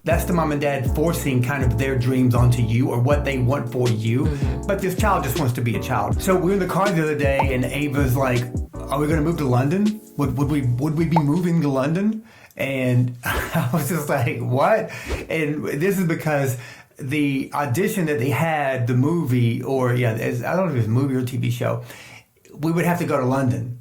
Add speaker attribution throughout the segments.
Speaker 1: that's the mom and dad forcing kind of their dreams onto you or what they want for you. But this child just wants to be a child. So we were in the car the other day and Ava's like, are we going to move to London? Would we be moving to London? And I was just like, what? And this is because the audition that they had, the movie, or I don't know if it was a movie or a TV show, we would have to go to London.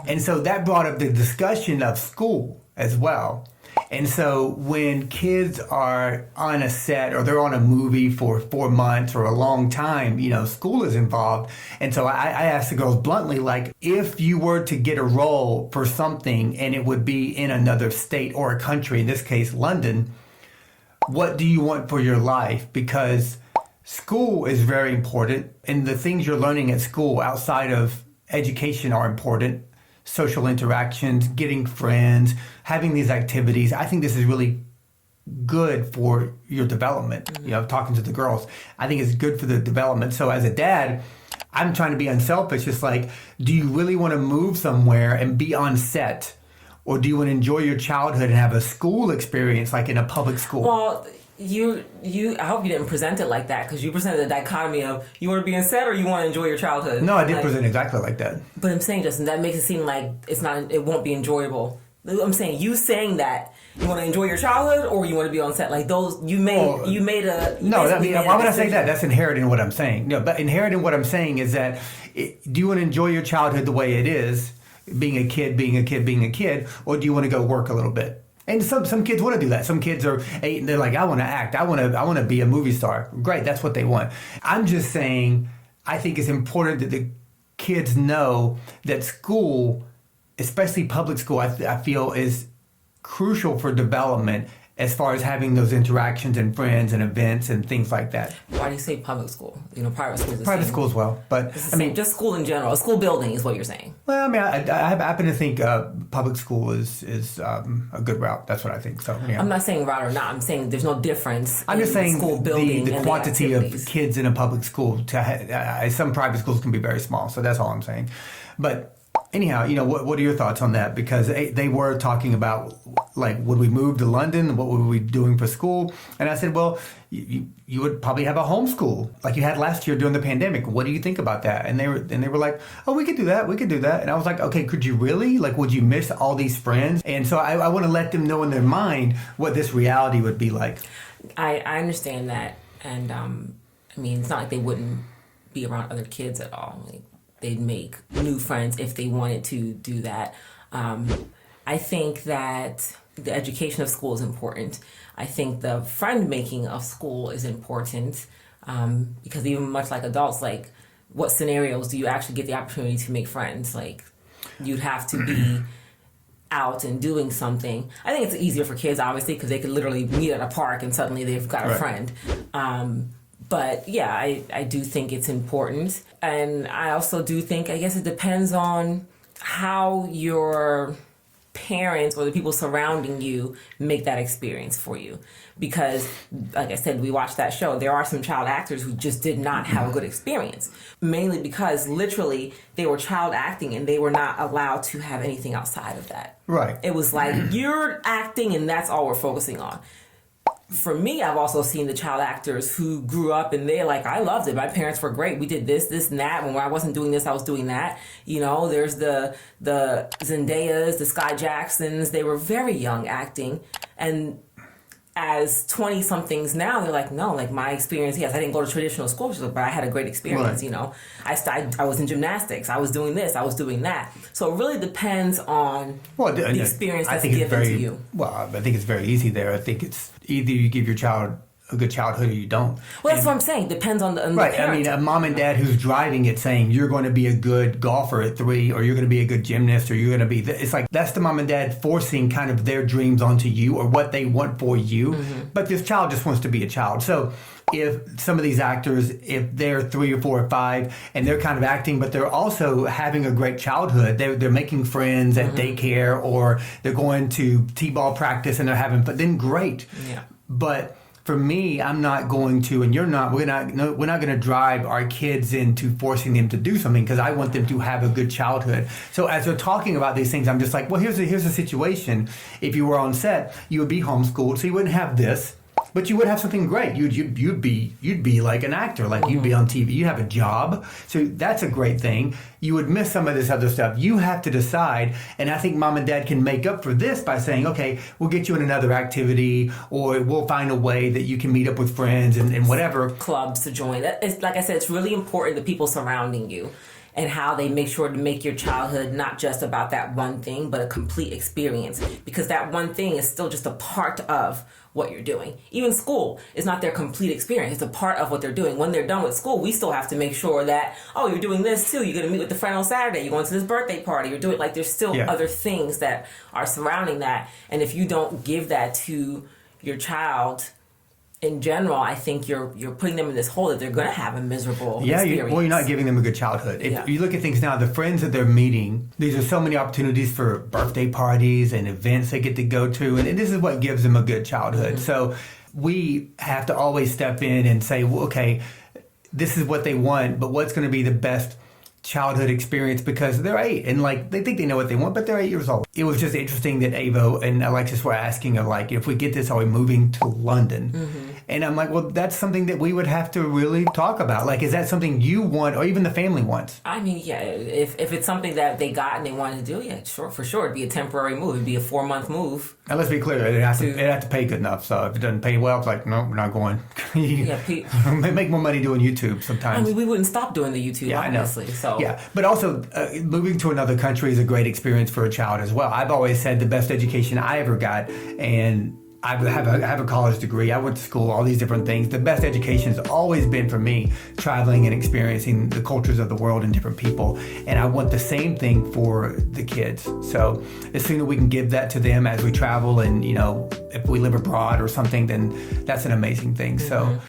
Speaker 1: And so that brought up the discussion of school as well. And so when kids are on a set or they're on a movie for 4 months or a long time, school is involved. And so I asked the girls bluntly, like, if you were to get a role for something and it would be in another state or a country, in this case, London, what do you want for your life? Because school is very important and the things you're learning at school outside of education are important. Social interactions, getting friends, having these activities. I think this is really good for your development. Talking to the girls, I think it's good for the development. So as a dad, I'm trying to be unselfish. It's like, do you really want to move somewhere and be on set? Or do you want to enjoy your childhood and have a school experience like in a public school?
Speaker 2: Well, I hope you didn't present it like that, because you presented the dichotomy of you want to be on set or you want to enjoy your childhood.
Speaker 1: No, I did present exactly like that.
Speaker 2: But I'm saying, Justin, that makes it seem like it won't be enjoyable. I'm saying you saying that you want to enjoy your childhood or you want to be on set, like those why
Speaker 1: would I say that? That's inherent in what I'm saying. No, but inherent in what I'm saying is that do you want to enjoy your childhood the way it is, being a kid, or do you want to go work a little bit? And some kids want to do that. Some kids are 8 and they're like, I want to act. I want to be a movie star. Great, that's what they want. I'm just saying, I think it's important that the kids know that school, especially public school, I feel is crucial for development as far as having those interactions and friends and events and things like that.
Speaker 2: Why do you say public school? Private school is the
Speaker 1: private
Speaker 2: same.
Speaker 1: school as well, but
Speaker 2: just school in general. A school building is what you're saying.
Speaker 1: Well, I happen to think public school is a good route. That's what I think. So yeah.
Speaker 2: I'm not saying route or not. I'm saying there's no difference.
Speaker 1: I'm just saying
Speaker 2: school building
Speaker 1: the quantity of kids in a public school. Some private schools can be very small, so that's all I'm saying. But anyhow, what are your thoughts on that? Because they were talking about, like, would we move to London? What were we doing for school? And I said, well, you would probably have a homeschool like you had last year during the pandemic. What do you think about that? And they were like, oh, we could do that. And I was like, okay, could you really? Like, would you miss all these friends? And so I want to let them know in their mind what this reality would be like.
Speaker 2: I understand that. And, it's not like they wouldn't be around other kids at all. Like, they'd make new friends if they wanted to do that. I think that the education of school is important. I think the friend making of school is important, because even much like adults, like, what scenarios do you actually get the opportunity to make friends? Like, you'd have to be out and doing something. I think it's easier for kids, obviously, because they could literally meet at a park and suddenly they've got a friend. But yeah, I do think it's important. And I also do think, I guess it depends on how your parents or the people surrounding you make that experience for you. Because, like I said, we watched that show. There are some child actors who just did not have a good experience. Mainly because literally they were child acting and they were not allowed to have anything outside of that.
Speaker 1: Right.
Speaker 2: It was like, you're acting and that's all we're focusing on. For me, I've also seen the child actors who grew up and they're like, I loved it. My parents were great. We did this, and that. When I wasn't doing this, I was doing that. There's the Zendayas, the Sky Jacksons. They were very young acting. And as 20-somethings now, they're like, no, like, my experience, yes, I didn't go to traditional school, but I had a great experience, I was in gymnastics. I was doing this. I was doing that. So it really depends on the experience that's given to you.
Speaker 1: Well, I think it's very easy there. I think it's either you give your child a good childhood or you don't.
Speaker 2: Well, that's what I'm saying. Depends on the
Speaker 1: right.
Speaker 2: parent.
Speaker 1: A mom and dad who's driving it saying you're going to be a good golfer at 3, or you're going to be a good gymnast, or you're going to be. It's like that's the mom and dad forcing kind of their dreams onto you or what they want for you. But this child just wants to be a child. So if some of these actors, if they're 3 or 4 or 5 and they're kind of acting, but they're also having a great childhood, they're making friends at daycare, or they're going to t-ball practice and they're having fun, then great.
Speaker 2: Yeah.
Speaker 1: But for me, I'm not going to, and you're not, we're not going to drive our kids into forcing them to do something, because I want them to have a good childhood. So as we're talking about these things, I'm just like, well, here's a situation. If you were on set, you would be homeschooled, so you wouldn't have this. But you would have something great. You'd be like an actor, like you'd be on TV. You have a job, so that's a great thing. You would miss some of this other stuff. You have to decide, and I think mom and dad can make up for this by saying, okay, we'll get you in another activity, or we'll find a way that you can meet up with friends and whatever.
Speaker 2: Clubs to join. It's, like I said, it's really important, the people surrounding you and how they make sure to make your childhood not just about that one thing, but a complete experience. Because that one thing is still just a part of what you're doing. Even school is not their complete experience. It's a part of what they're doing. When they're done with school, we still have to make sure that, oh, you're doing this too. You're going to meet with the friend on Saturday. You're going to this birthday party. You're doing, like, there's still other things that are surrounding that. And if you don't give that to your child in general, I think you're putting them in this hole that they're going to have a miserable experience.
Speaker 1: Well, you're not giving them a good childhood. If you look at things now, the friends that they're meeting, these are so many opportunities for birthday parties and events they get to go to, and this is what gives them a good childhood. So we have to always step in and say, well, okay, this is what they want, but what's going to be the best childhood experience, because they're 8 and like they think they know what they want, but they're 8 years old. It was just interesting that Avo and Alexis were asking of, like, if we get this, are we moving to London? And I'm like, well, that's something that we would have to really talk about. Like, is that something you want, or even the family wants?
Speaker 2: I mean, yeah, if it's something that they got and they wanted to do, yeah, sure, for sure. It'd be a temporary move. It'd be a 4-month move.
Speaker 1: And let's be clear, it has to pay good enough. So if it doesn't pay well, it's like, no, we're not going. Make more money doing YouTube sometimes.
Speaker 2: I mean, we wouldn't stop doing the YouTube, obviously. So
Speaker 1: yeah, but also moving to another country is a great experience for a child as well. I've always said the best education I ever got, and I have a college degree. I went to school, all these different things. The best education has always been for me traveling and experiencing the cultures of the world and different people. And I want the same thing for the kids. So the sooner we can give that to them as we travel, and, you know, if we live abroad or something, then that's an amazing thing. So